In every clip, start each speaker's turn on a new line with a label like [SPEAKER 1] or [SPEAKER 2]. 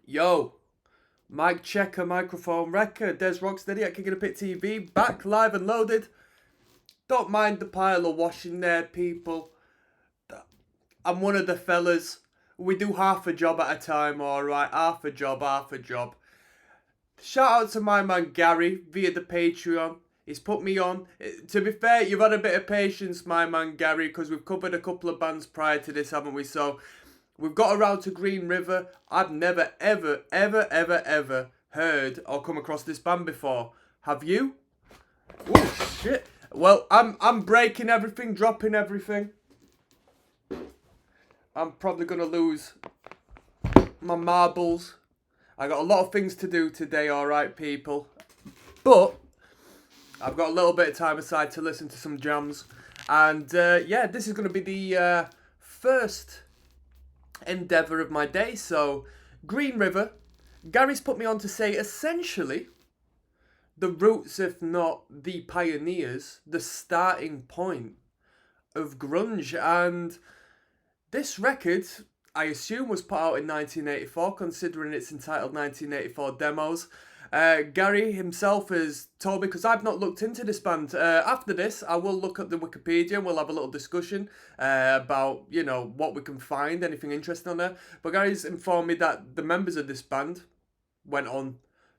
[SPEAKER 1] Yo, mic checker, microphone record. There's ROCKSTEADY at Kicking a Pit TV, back live and loaded. Don't mind the pile of washing there, people. I'm one of the fellas. We do half a job at a time, alright? Half a job, half a job. Shout out to my man Gary via the Patreon. He's put me on. To be fair, you've had a bit of patience, my man Gary, because we've covered a couple of bands prior to this, haven't we? So we've got around to Green River. I've never, ever heard or come across this band before. Have you? Oh shit. Well, I'm breaking everything, dropping everything. I'm probably gonna lose my marbles. I got a lot of things to do today, alright, people. But I've got a little bit of time aside to listen to some jams. And yeah, this is going to be the first endeavour of my day. So, Green River. Gary's put me on to say, essentially, the roots, if not the pioneers, the starting point of grunge. And this record, I assume, was put out in 1984, considering it's entitled 1984 Demos. Gary himself has told me, because I've not looked into this band. After this, I will look at the Wikipedia and we'll have a little discussion about, you know, what we can find, anything interesting on there. But Gary's informed me that the members of this band went on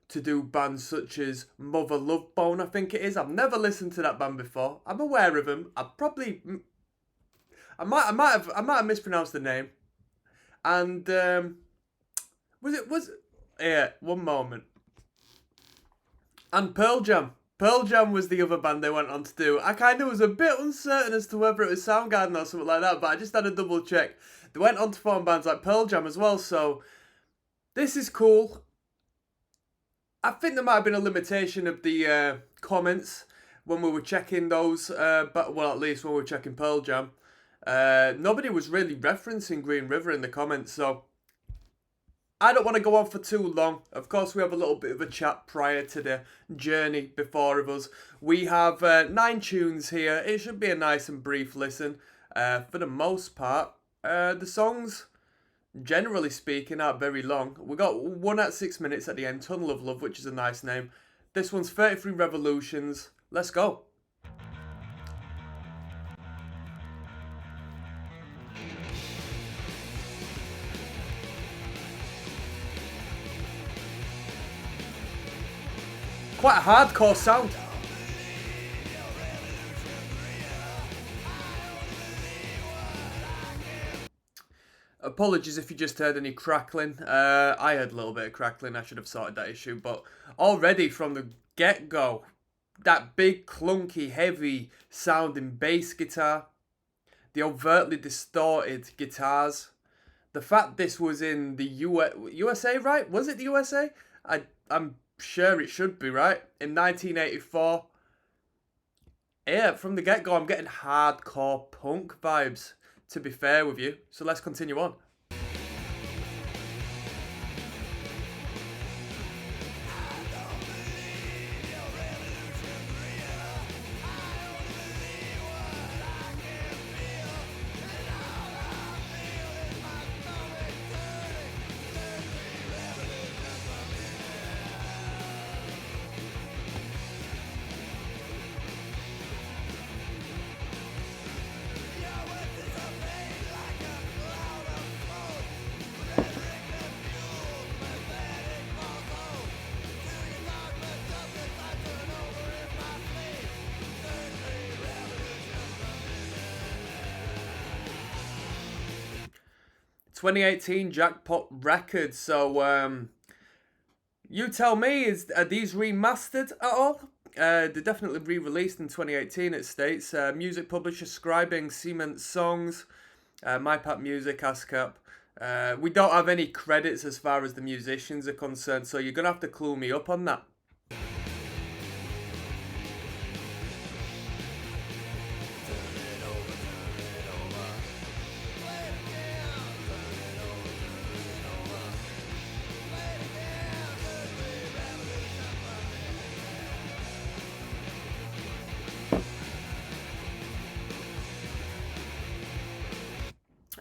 [SPEAKER 1] to do bands such as Mother Love Bone, I think it is. I've never listened to that band before. I'm aware of him. I might have mispronounced the name. And yeah, one moment. And Pearl Jam. Pearl Jam was the other band they went on to do. I kind of was a bit uncertain as to whether it was Soundgarden or something like that, but I just had a double check. They went on to form bands like Pearl Jam as well, so this is cool. I think there might have been a limitation of the comments when we were checking those, but well, at least when we were checking Pearl Jam. Nobody was really referencing Green River in the comments, so I don't want to go on for too long. Of course, we have a little bit of a chat prior to the journey before of us. We have 9 tunes here. It should be a nice and brief listen. For the most part, the songs, generally speaking, aren't very long. We got one at 6 minutes at the end, Tunnel of Love, which is a nice name. This one's 33 Revolutions. Let's go. Quite a hardcore sound. Apologies if you just heard any crackling. I heard a little bit of crackling. I should have sorted that issue. But already from the get-go, that big, clunky, heavy sounding bass guitar, the overtly distorted guitars, the fact this was in the USA, right? Was it the USA? I'm sure it should be, right? In 1984. Yeah, from the get-go, I'm getting hardcore punk vibes, to be fair with you. So let's continue on. ...2018 Jackpot Records. So, you tell me, are these remastered at all? They're definitely re-released in 2018, it states. Music publisher Scribing, Cement Songs, MyPat Music, ASCAP. We don't have any credits as far as the musicians are concerned, so you're going to have to clue me up on that.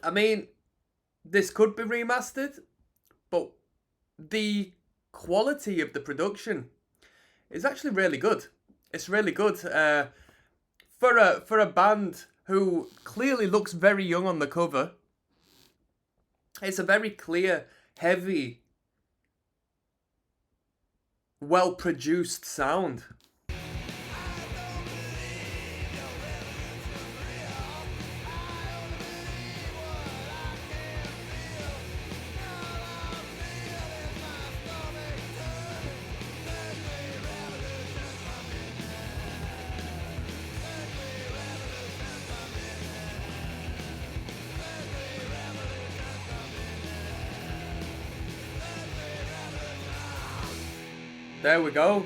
[SPEAKER 1] I mean, this could be remastered, but the quality of the production is actually really good. It's really good for a band who clearly looks very young on the cover. It's a very clear, heavy, well-produced sound. There we go.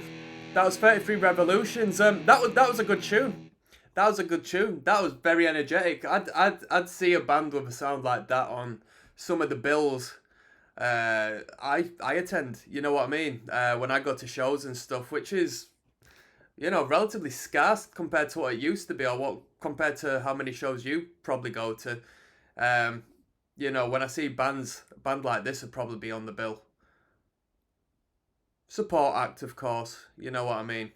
[SPEAKER 1] That was 33 Revolutions. That was a good tune. That was a good tune. That was very energetic. I'd see a band with a sound like that on some of the bills. I attend. You know what I mean? When I go to shows and stuff, which is, you know, relatively scarce compared to what it used to be, or what compared to how many shows you probably go to. You know, when I see a band like this would probably be on the bill. Support act, of course. You know what I mean.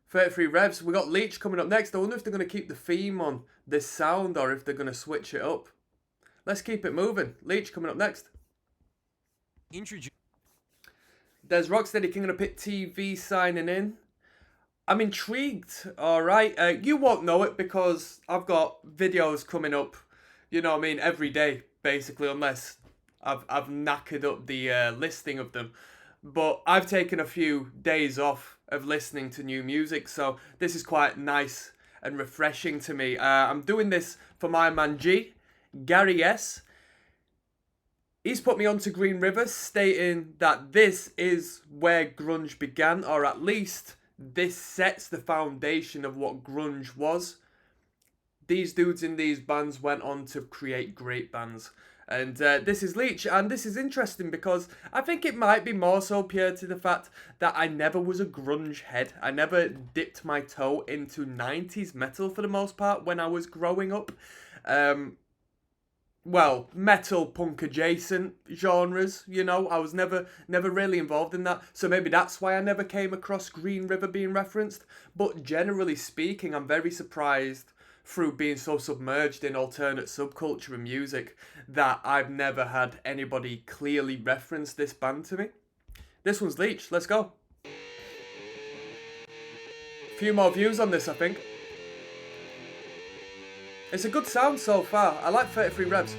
[SPEAKER 1] 33 Revs. We got Leech coming up next. I wonder if they're going to keep the theme on this sound or if they're going to switch it up. Let's keep it moving. Leech coming up next. There's Rocksteady King of the Pit TV signing in. I'm intrigued. Alright. You won't know it because I've got videos coming up, you know what I mean, every day, basically, unless I've knackered up the listing of them. But I've taken a few days off of listening to new music, so this is quite nice and refreshing to me. I'm doing this for my man G, Gary S. He's put me onto Green River, stating that this is where grunge began, or at least this sets the foundation of what grunge was. These dudes in these bands went on to create great bands. And this is Leech, and this is interesting because I think it might be more so pure to the fact that I never was a grunge head. I never dipped my toe into 90s metal for the most part when I was growing up. Well, metal, punk adjacent genres, you know, I was never really involved in that. So maybe that's why I never came across Green River being referenced. But generally speaking, I'm very surprised through being so submerged in alternate subculture and music that I've never had anybody clearly reference this band to me. This one's Leech. Let's go. A few more views on this, I think. It's a good sound so far. I like 33 Revs.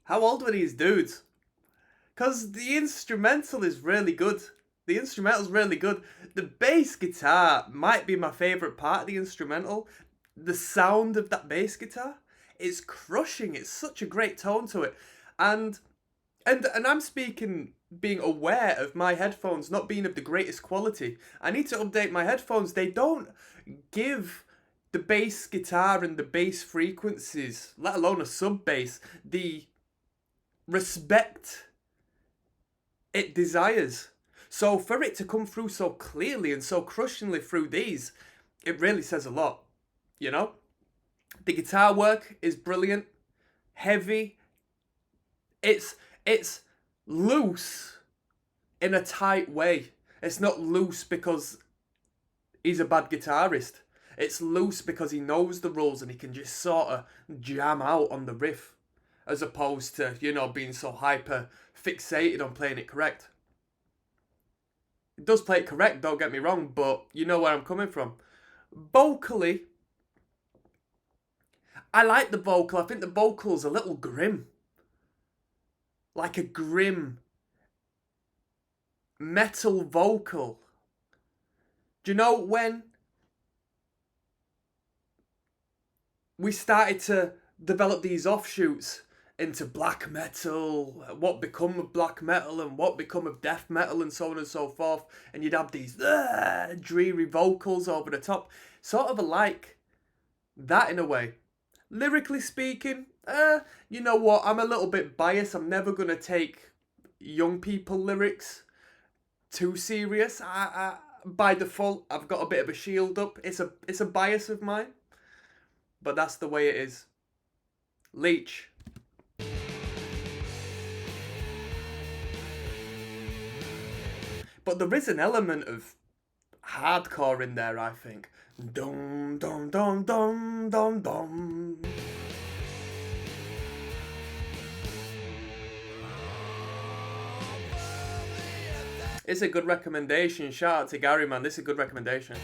[SPEAKER 1] How old were these dudes? Because the instrumental is really good. The instrumental's really good. The bass guitar might be my favourite part of the instrumental. The sound of that bass guitar is crushing. It's such a great tone to it. And I'm speaking being aware of my headphones not being of the greatest quality. I need to update my headphones. They don't give the bass guitar and the bass frequencies, let alone a sub bass, the respect it desires. So for it to come through so clearly and so crushingly through these, it really says a lot, you know? The guitar work is brilliant, heavy. It's loose in a tight way. It's not loose because he's a bad guitarist. It's loose because he knows the rules and he can just sort of jam out on the riff, as opposed to, being so hyper fixated on playing it correct. It does play it correct, don't get me wrong, but you know where I'm coming from. Vocally, I like the vocal. I think the vocal's a little grim. Like a grim metal vocal. Do you know when we started to develop these offshoots into black metal, what become of black metal and what become of death metal and so on and so forth, and you'd have these dreary vocals over the top, sort of like that in a way. Lyrically speaking, you know what, I'm a little bit biased. I'm never going to take young people lyrics too serious. I by default, I've got a bit of a shield up. It's a bias of mine, but that's the way it is. Leech. But there is an element of hardcore in there, I think. Dum dum dum dum dum dum. It's a good recommendation. Shout out to Gary, man. This is a good recommendation.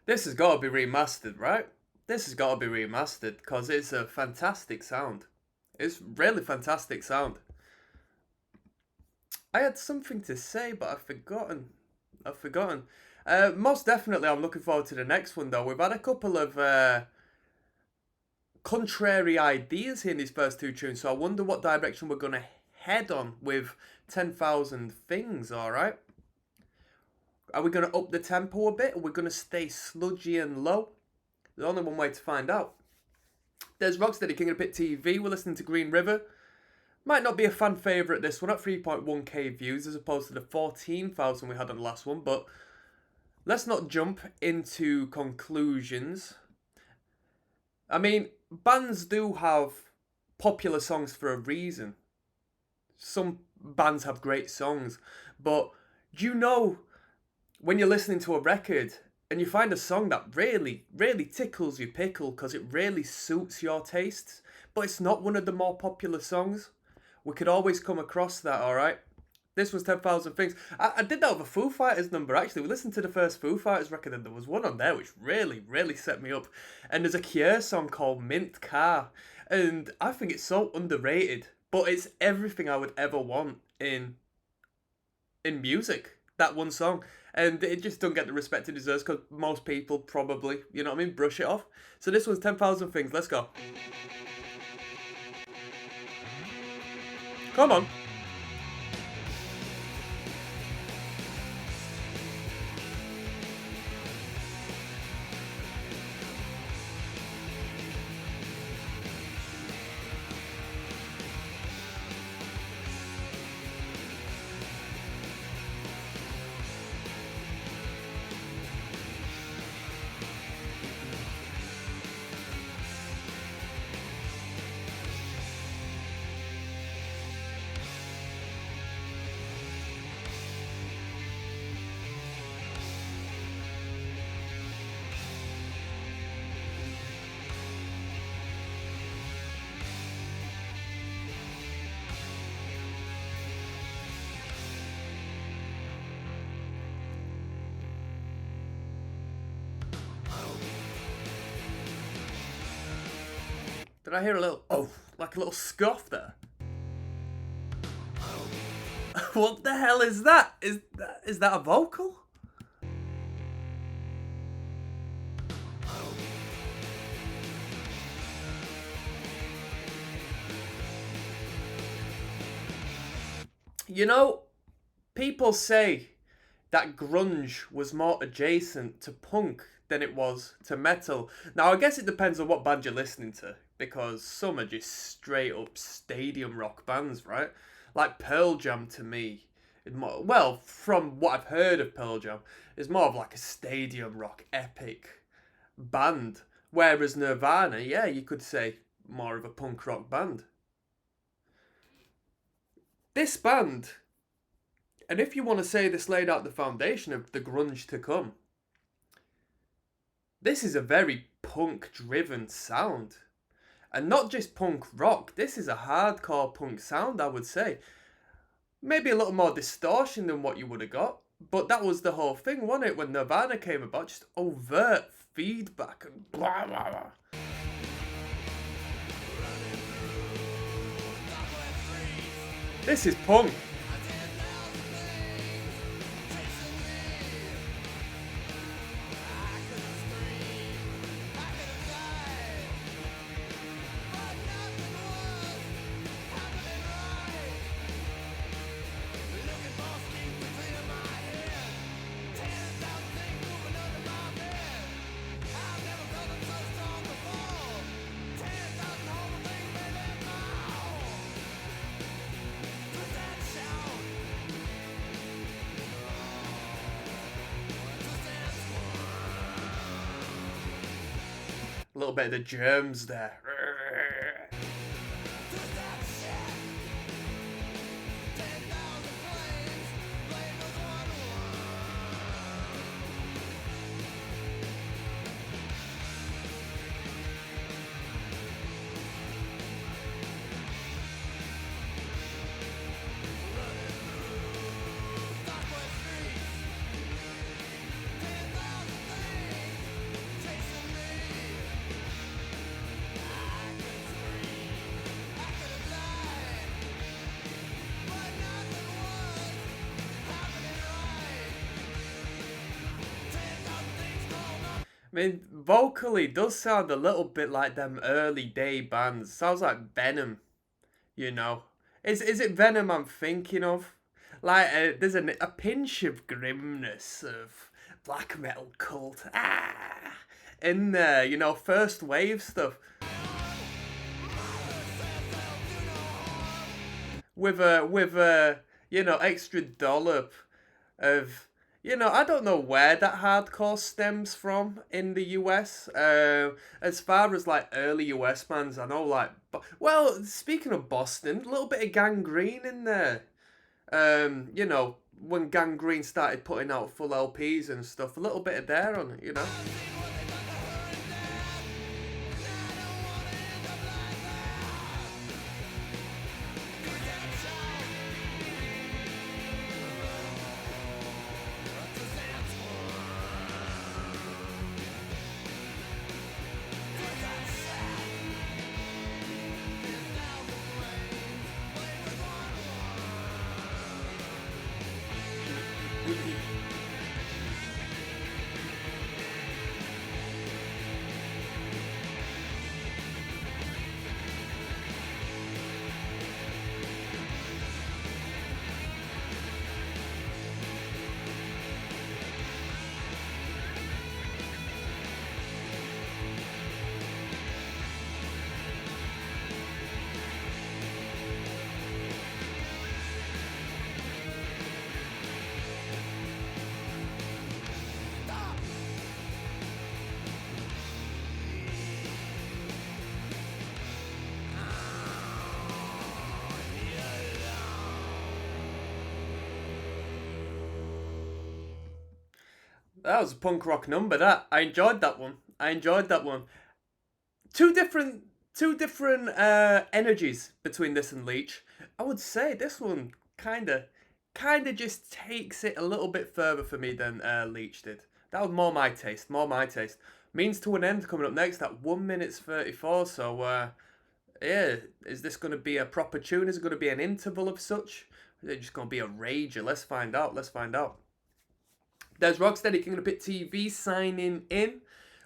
[SPEAKER 1] This has got to be remastered, right? This has got to be remastered because it's a fantastic sound. It's really fantastic sound. I had something to say, but I've forgotten. Most definitely, I'm looking forward to the next one, though. We've had a couple of contrary ideas here in these first two tunes, so I wonder what direction we're going to head on with 10,000 Things, alright? Are we going to up the tempo a bit, or we're going to stay sludgy and low? There's only one way to find out. There's ROCKSTEADY, King of the Pit TV. We're listening to Green River. Might not be a fan favourite, this one, at 3.1k views, as opposed to the 14,000 we had on the last one, but let's not jump into conclusions. I mean, bands do have popular songs for a reason. Some bands have great songs, but do you know when you're listening to a record and you find a song that really, really tickles your pickle because it really suits your tastes, but it's not one of the more popular songs, we could always come across that, alright? This was 10,000 Things. I did that with a Foo Fighters number, actually. We listened to the first Foo Fighters record, and there was one on there which really, really set me up. And there's a Cure song called Mint Car, and I think it's so underrated, but it's everything I would ever want in music, that one song. And it just don't get the respect it deserves because most people probably, you know what I mean, brush it off. So this one's 10,000 Things. Let's go. Come on. Did I hear a little, oh, like a little scoff there? What the hell is that? Is that a vocal? You know, people say that grunge was more adjacent to punk than it was to metal. Now, I guess it depends on what band you're listening to, because some are just straight up stadium rock bands, right? Like Pearl Jam to me, well, from what I've heard of Pearl Jam, is more of like a stadium rock epic band. Whereas Nirvana, yeah, you could say more of a punk rock band. This band, and if you want to say this laid out the foundation of the grunge to come, this is a very punk driven sound. And not just punk rock, this is a hardcore punk sound, I would say. Maybe a little more distortion than what you would have got, but that was the whole thing, wasn't it? When Nirvana came about, just overt feedback and blah blah blah. This is punk. A little bit of the germs there. I mean, vocally does sound a little bit like them early day bands. Sounds like Venom, you know. Is it Venom I'm thinking of? Like, there's a pinch of grimness of black metal cult in there, you know, first wave stuff. With a you know, extra dollop of, you know, I don't know where that hardcore stems from in the US. As far as like early US bands, I know like, well, speaking of Boston, a little bit of Gangrene in there. You know, when Gangrene started putting out full LPs and stuff, a little bit of there on it, you know. That was a punk rock number. That I enjoyed that one. I enjoyed that one. Two different, two different energies between this and Leech. I would say this one kind of just takes it a little bit further for me than Leech did. That was more my taste. More my taste. Means to an End coming up next at 1 minute 34. So yeah, is this going to be a proper tune? Is it going to be an interval of such? Is it just going to be a rager? Let's find out. Let's find out. There's Rocksteady King of the Pit TV signing in.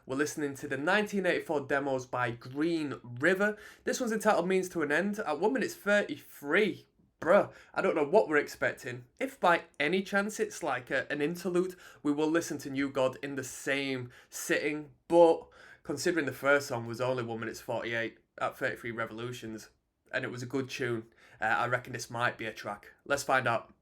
[SPEAKER 1] We're listening to the 1984 demos by Green River. This one's entitled Means to an End at 1 minute 33. Bruh, I don't know what we're expecting. If by any chance it's like an interlude, we will listen to New God in the same sitting. But considering the first song was only 1 minute 48 at 33 revolutions, and it was a good tune, I reckon this might be a track. Let's find out.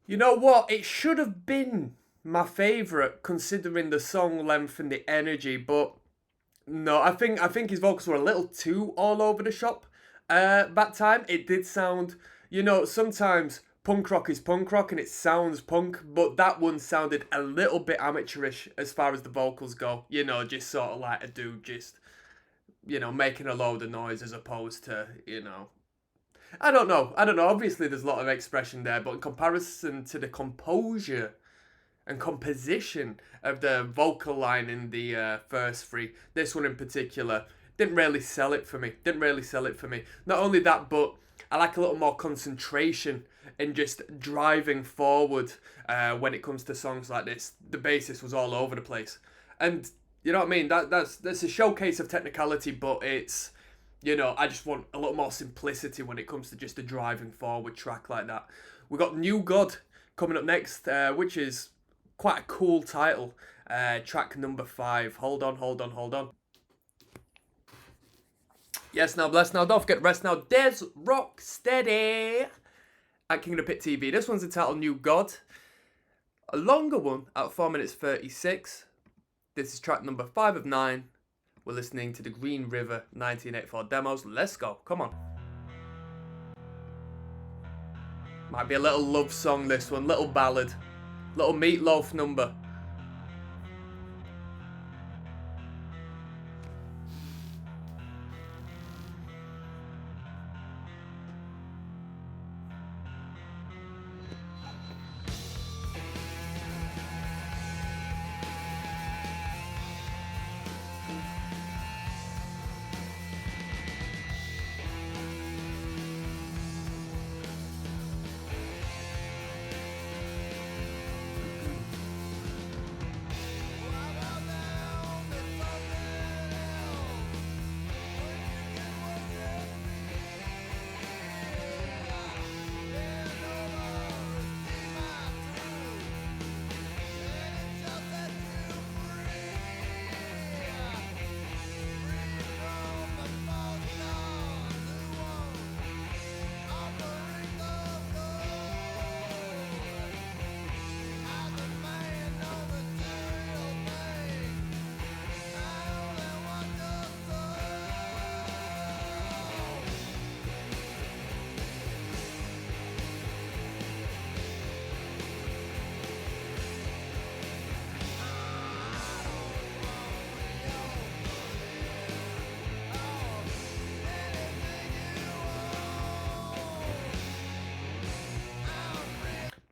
[SPEAKER 1] You know what? It should have been my favourite considering the song length and the energy, but no, I think his vocals were a little too all over the shop. That time it did sound, you know, sometimes punk rock is punk rock and it sounds punk, but that one sounded a little bit amateurish as far as the vocals go. You know, just sort of like a dude just, you know, making a load of noise as opposed to, you know, I don't know. I don't know. Obviously, there's a lot of expression there, but in comparison to the composure and composition of the vocal line in the first three, this one in particular didn't really sell it for me. Didn't really sell it for me. Not only that, but I like a little more concentration in just driving forward when it comes to songs like this. The bassist was all over the place, and you know what I mean. That's a showcase of technicality, but it's, you know, I just want a little more simplicity when it comes to just a driving forward track like that. We got New God coming up next, which is quite a cool title. Track number 5. Hold on. Yes, now, bless now. Don't forget to rest now. There's Rocksteady at King of the Pit TV. This one's entitled New God. A longer one at 4 minutes 36. This is track number 5 of 9. We're listening to the Green River 1984 demos. Let's go. Come on. Might be a little love song, this one. Little ballad. Little meatloaf number.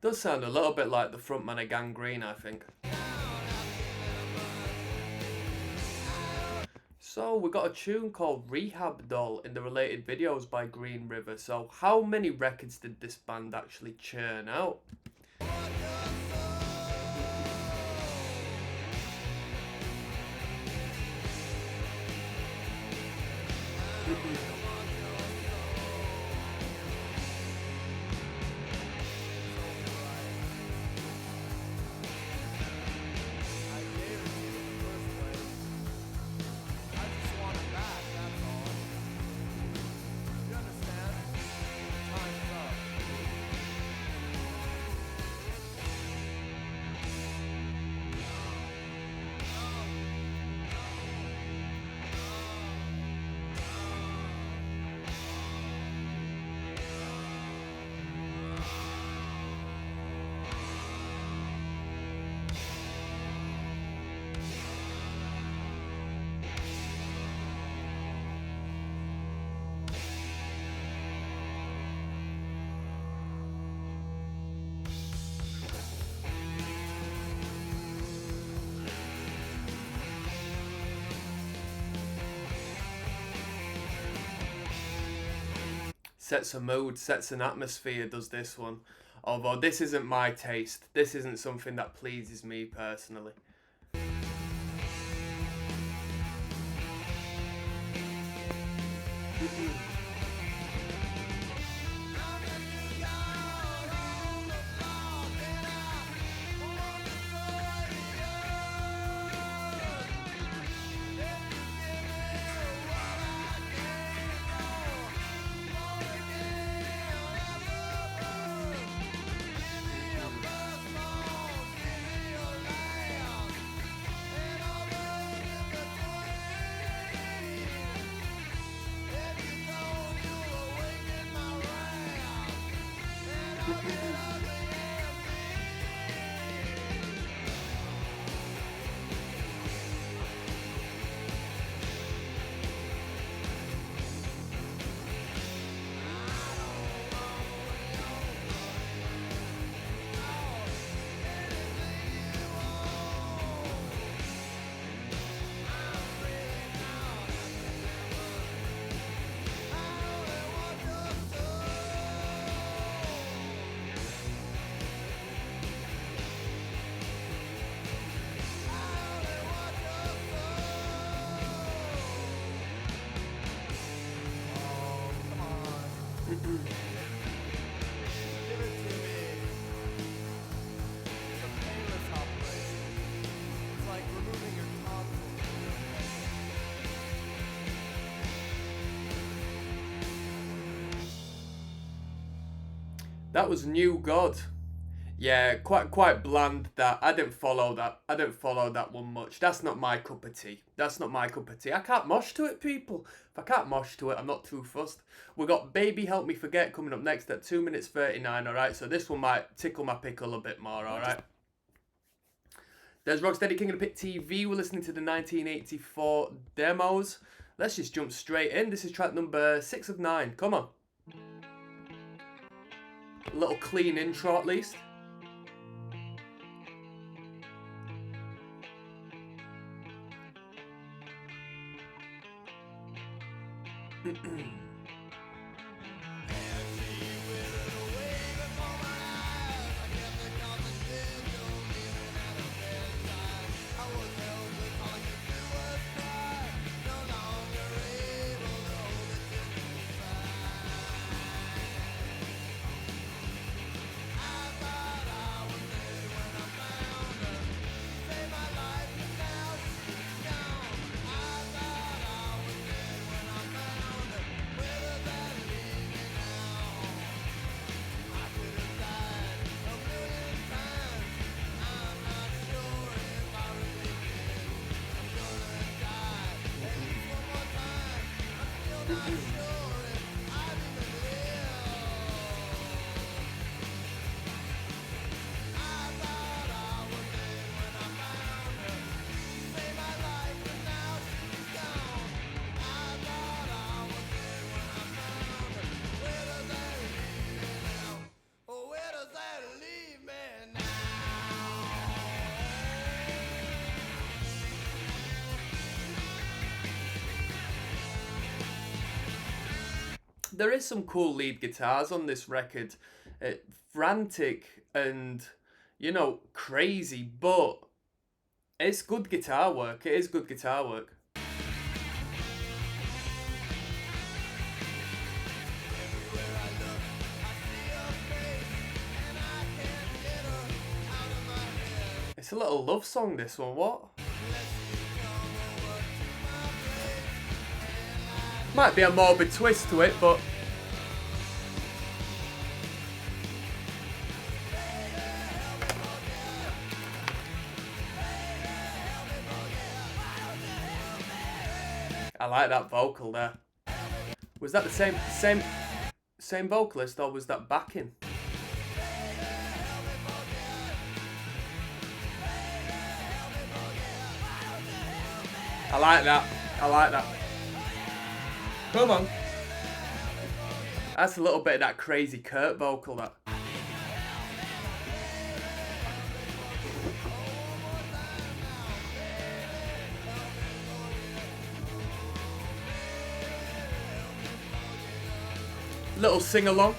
[SPEAKER 1] Does sound a little bit like the frontman of Gangrene, I think. So we got a tune called Rehab Doll in the related videos by Green River. So how many records did this band actually churn out? Sets a mood, sets an atmosphere, does this one. Although this isn't my taste. This isn't something that pleases me personally. That was New God. Yeah, quite bland that. I didn't follow that. I didn't follow that one much. That's not my cup of tea. That's not my cup of tea. I can't mosh to it, people. If I can't mosh to it, I'm not too fussed. We got Baby Help Me Forget coming up next at 2 minutes 39, alright? So this one might tickle my pickle a bit more, alright? There's Rocksteady King of the Pit TV. We're listening to the 1984 demos. Let's just jump straight in. This is track number 6 of 9. Come on. A little clean intro at least. There is some cool lead guitars on this record. Frantic and, you know, crazy, but it's good guitar work. It is good guitar work. It's a little love song, this one, what? Might be a morbid twist to it, but I like that vocal there. Was that the same vocalist, or was that backing? I like that. I like that. Come on. That's a little bit of that crazy Kurt vocal, that. Little sing-along.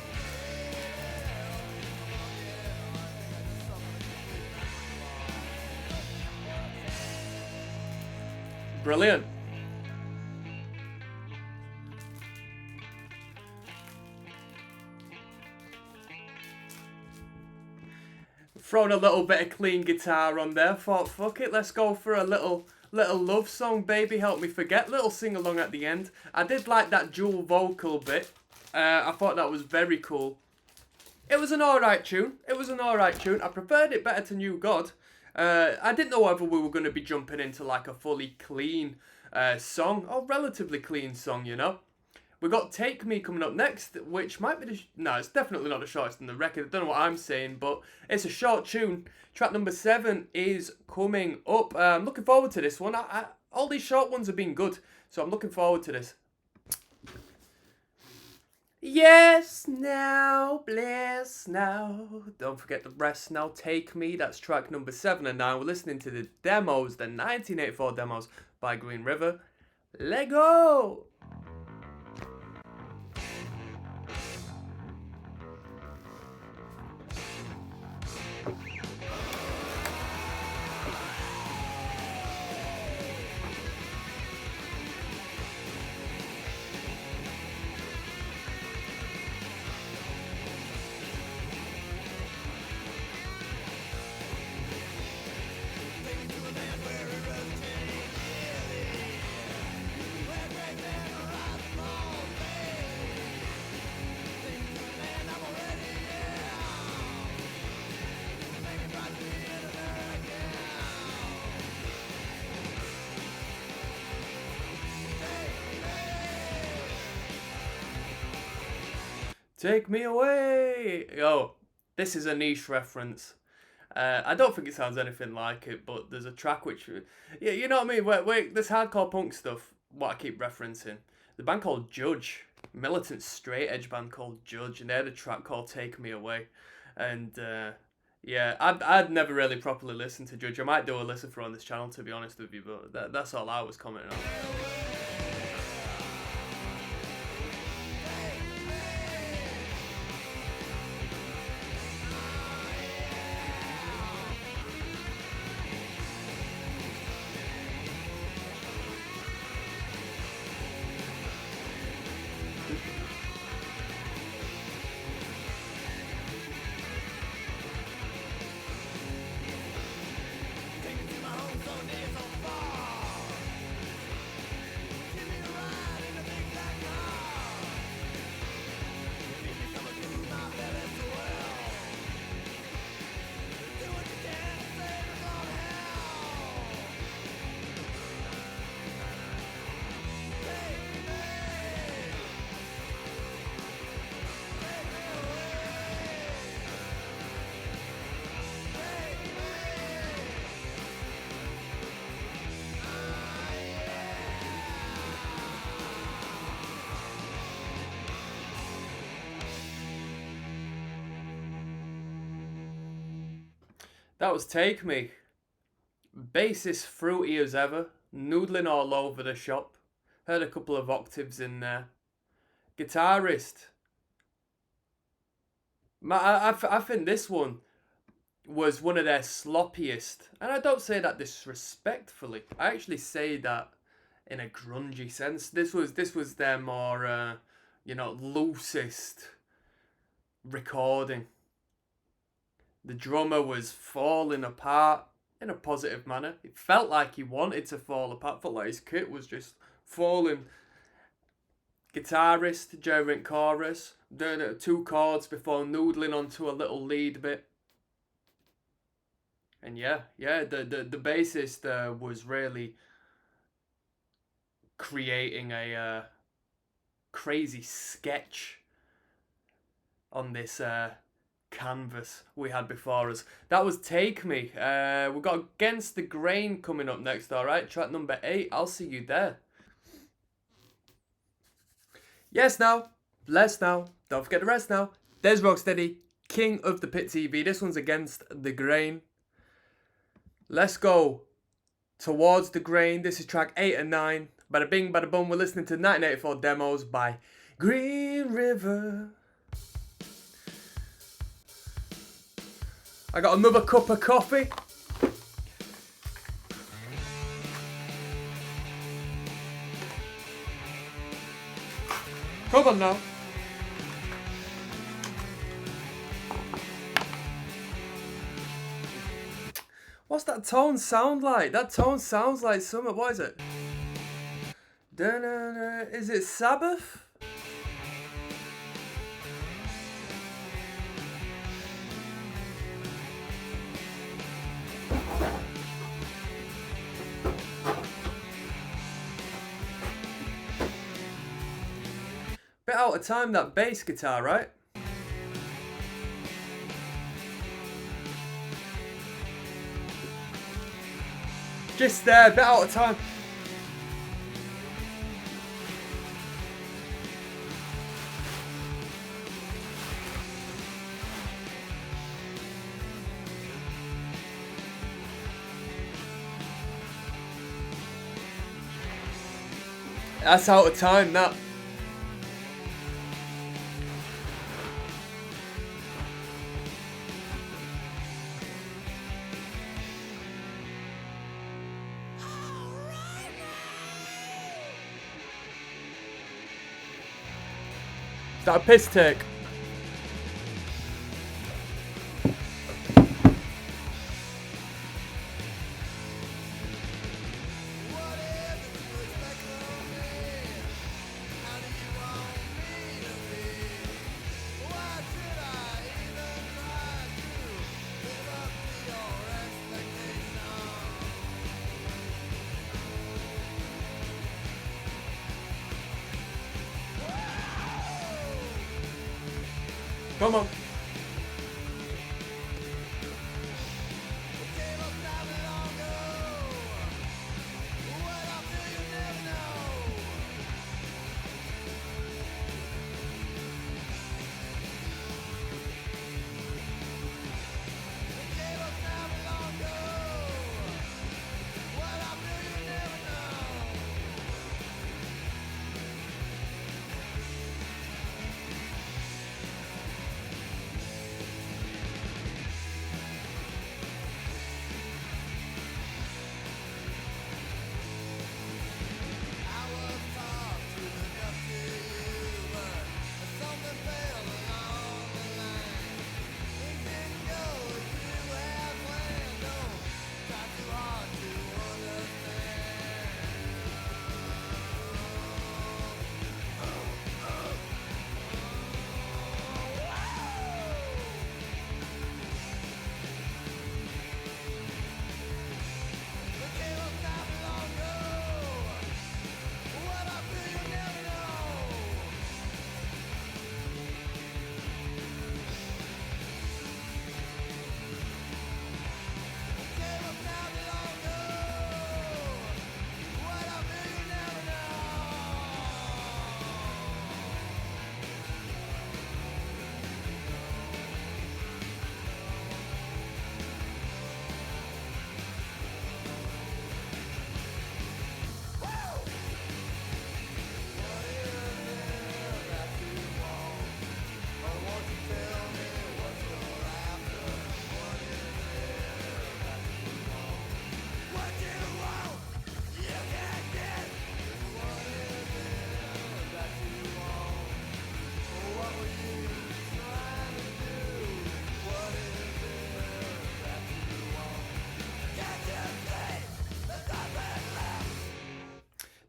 [SPEAKER 1] Brilliant. Thrown a little bit of clean guitar on there. Thought, fuck it, let's go for a little love song. Baby Help Me Forget. Little sing-along at the end. I did like that dual vocal bit. I thought that was very cool. It was an alright tune. It was an alright tune. I preferred it better to New God. I didn't know whether we were going to be jumping into like a fully clean song, or relatively clean song, you know. We got Take Me coming up next, which might be no, it's definitely not the shortest in the record. I don't know what I'm saying, but it's a short tune. Track number 7 is coming up. I'm looking forward to this one. All these short ones have been good, so I'm looking forward to this. Yes, now, bliss now. Don't forget the rest now. Take Me. That's track number 7. And now we're listening to the demos, the 1984 demos by Green River. Let go. Take me away. Oh, this is a niche reference. I don't think it sounds anything like it, but there's a track which, yeah, you know what I mean. Wait, this hardcore punk stuff. What I keep referencing, the band called Judge, militant straight edge band called Judge, and they had a track called "Take Me Away," and yeah, I'd never really properly listened to Judge. I might do a listen for on this channel, to be honest with you, but that's all I was commenting on. That was Take Me. Bassist fruity as ever, noodling all over the shop. Heard a couple of octaves in there. Guitarist. I think this one was one of their sloppiest. And I don't say that disrespectfully. I actually say that in a grungy sense. This was their more, loosest recording. The drummer was falling apart in a positive manner. It felt like he wanted to fall apart. Felt like his kit was just falling. Guitarist, German chorus, doing 2 chords before noodling onto a little lead bit. And yeah, the bassist was really creating a crazy sketch on this canvas we had before us. That was Take Me. We've got Against the Grain coming up next, alright? Track number 8. I'll see you there. Yes now, less now, don't forget the rest now. There's Rocksteady, King of the Pit TV. This one's Against the Grain. Let's go towards the grain. This is track 8 and 9. Bada bing, bada boom. We're listening to 1984 Demos by Green River. I got another cup of coffee. Come on now. What's that tone sound like? That tone sounds like something. What is it? Is it Sabbath? Bit out of time, that bass guitar, right? Just there, bit out of time. That's out of time, that. Is that a piss take? Come on.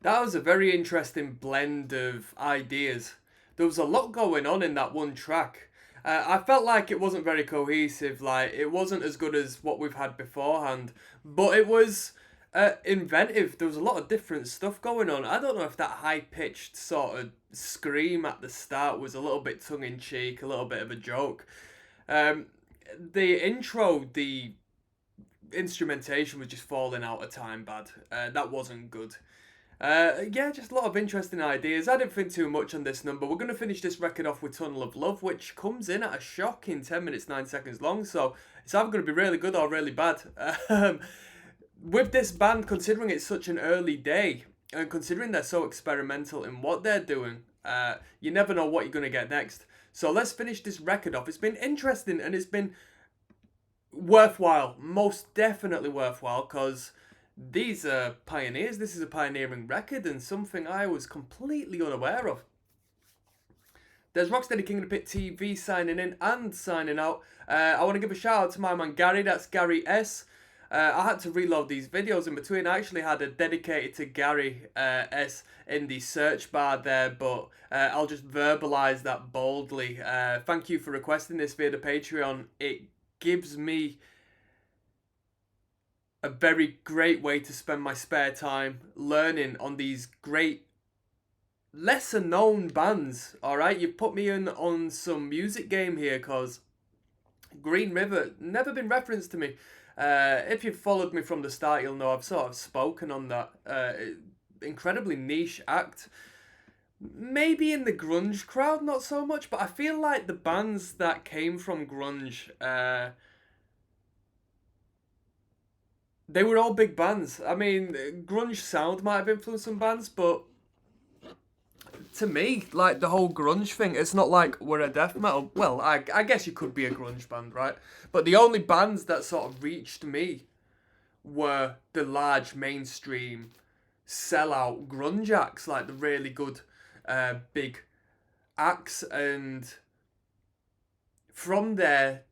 [SPEAKER 1] That was a very interesting blend of ideas. There was a lot going on in that one track. I felt like it wasn't very cohesive, like it wasn't as good as what we've had beforehand, but it was inventive. There was a lot of different stuff going on. I don't know if that high pitched sort of scream at the start was a little bit tongue in cheek, a little bit of a joke. Um, the intro, the instrumentation was just falling out of time bad. That wasn't good. Yeah, just a lot of interesting ideas. I didn't think too much on this number. We're going to finish this record off with Tunnel of Love, which comes in at a shocking 10 minutes, 9 seconds long. So it's either going to be really good or really bad. With this band, considering it's such an early day, and considering they're so experimental in what they're doing, you never know what you're going to get next. So let's finish this record off. It's been interesting and it's been worthwhile. Most definitely worthwhile, because these are pioneers. This is a pioneering record and something I was completely unaware of. There's Rocksteady King of the Pit TV signing in and signing out. I want to give a shout out to my man Gary. That's Gary S. I had to reload these videos in between. I actually had a dedicated to Gary S in the search bar there, but I'll just verbalise that boldly. Thank you for requesting this via the Patreon. It gives me a very great way to spend my spare time learning on these great lesser known bands. Alright, you've put me in on some music game here, because Green River never been referenced to me. If you've followed me from the start, you'll know I've sort of spoken on that incredibly niche act. Maybe in the grunge crowd, not so much, but I feel like the bands that came from grunge, they were all big bands. I mean, grunge sound might have influenced some bands, but to me, like, the whole grunge thing, it's not like we're a death metal. Well, I guess you could be a grunge band, right? But the only bands that sort of reached me were the large mainstream sellout grunge acts, like the really good big acts. And from there,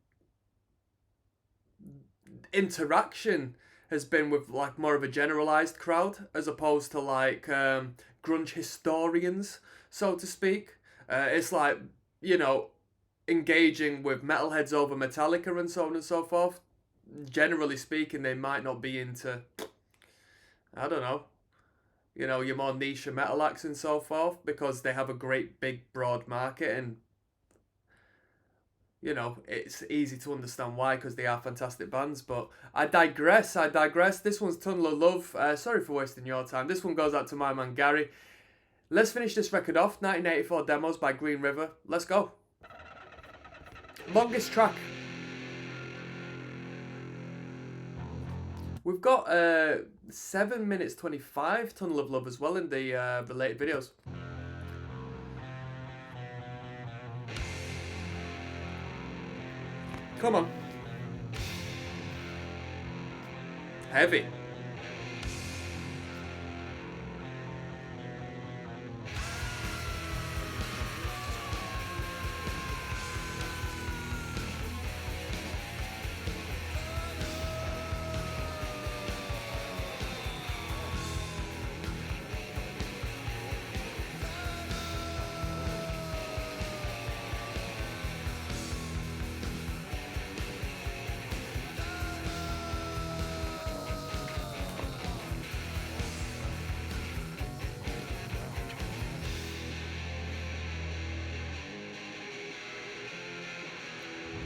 [SPEAKER 1] interaction has been with like more of a generalized crowd, as opposed to like grunge historians, so to speak. It's like, you know, engaging with metalheads over Metallica and so on and so forth. Generally speaking, they might not be into, I don't know, you know, your more niche metal acts and so forth, because they have a great big broad market. And you know, it's easy to understand why, because they are fantastic bands. But I digress. I digress. This one's Tunnel of Love. Sorry for wasting your time. This one goes out to my man Gary. Let's finish this record off. 1984 Demos by Green River. Let's go. Longest track. We've got 7 minutes 25 Tunnel of Love as well in the related videos. Come on. Heavy.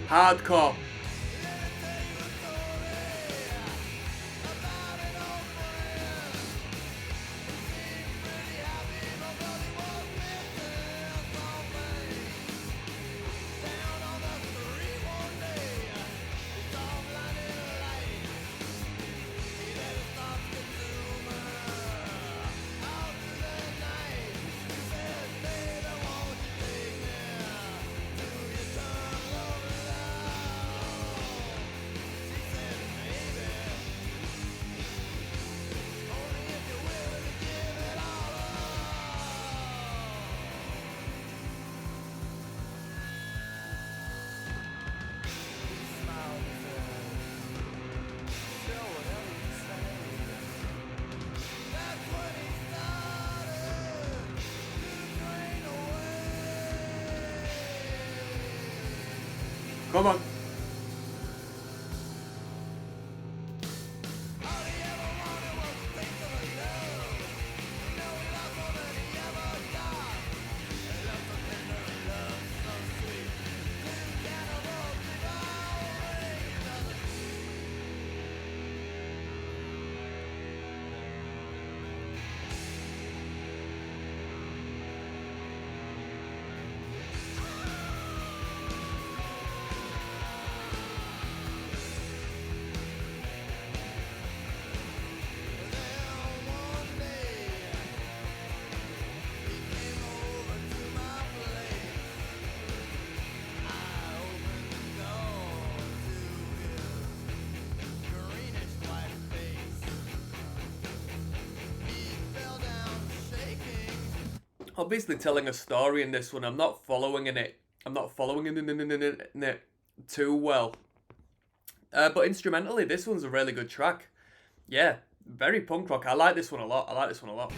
[SPEAKER 1] Hardcore. Come on. Obviously telling a story in this one. I'm not following in it. I'm not following in it too well. But instrumentally, this one's a really good track. Yeah, very punk rock. I like this one a lot. I like this one a lot.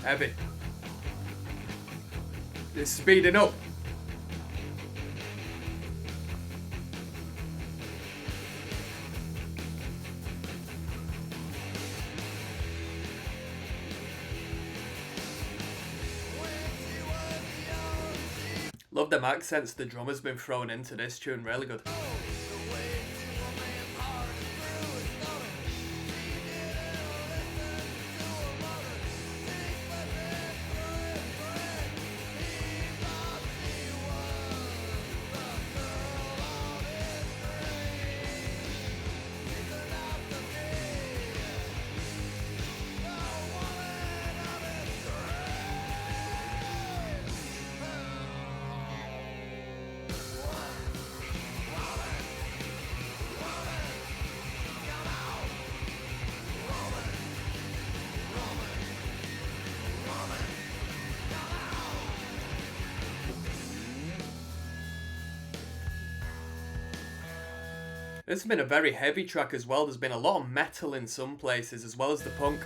[SPEAKER 1] Heavy. It's speeding up. Love them accents the drummer's been thrown into this tune, really good. This has been a very heavy track as well. There's been a lot of metal in some places as well as the punk.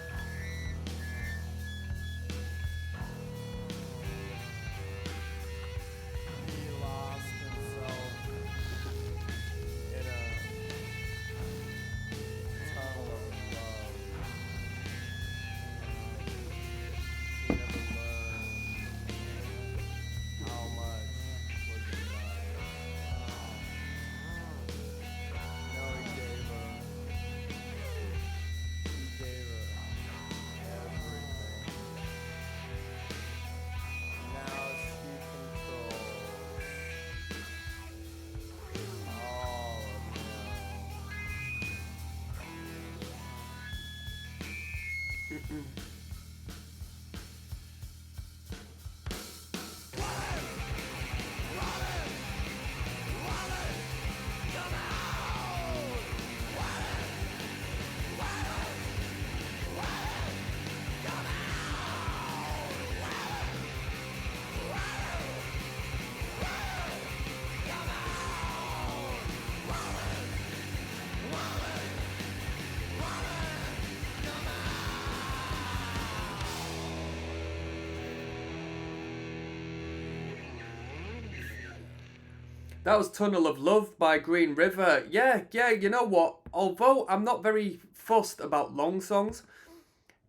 [SPEAKER 1] That was Tunnel of Love by Green River. Yeah, you know what? Although I'm not very fussed about long songs,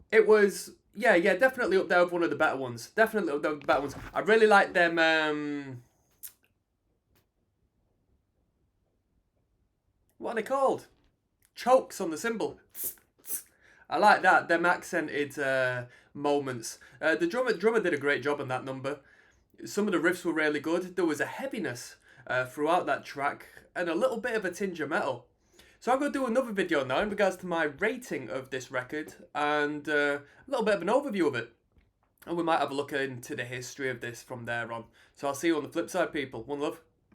[SPEAKER 1] it was, yeah, definitely up there with one of the better ones. Definitely up there with the better ones. I really like them, what are they called? Chokes on the cymbal. I like that, them accented moments. The drummer did a great job on that number. Some of the riffs were really good. There was a heaviness throughout that track and a little bit of a tinge of metal. So I'm going to do another video now in regards to my rating of this record and a little bit of an overview of it. And we might have a look into the history of this from there on. So I'll see you on the flip side, people. One love.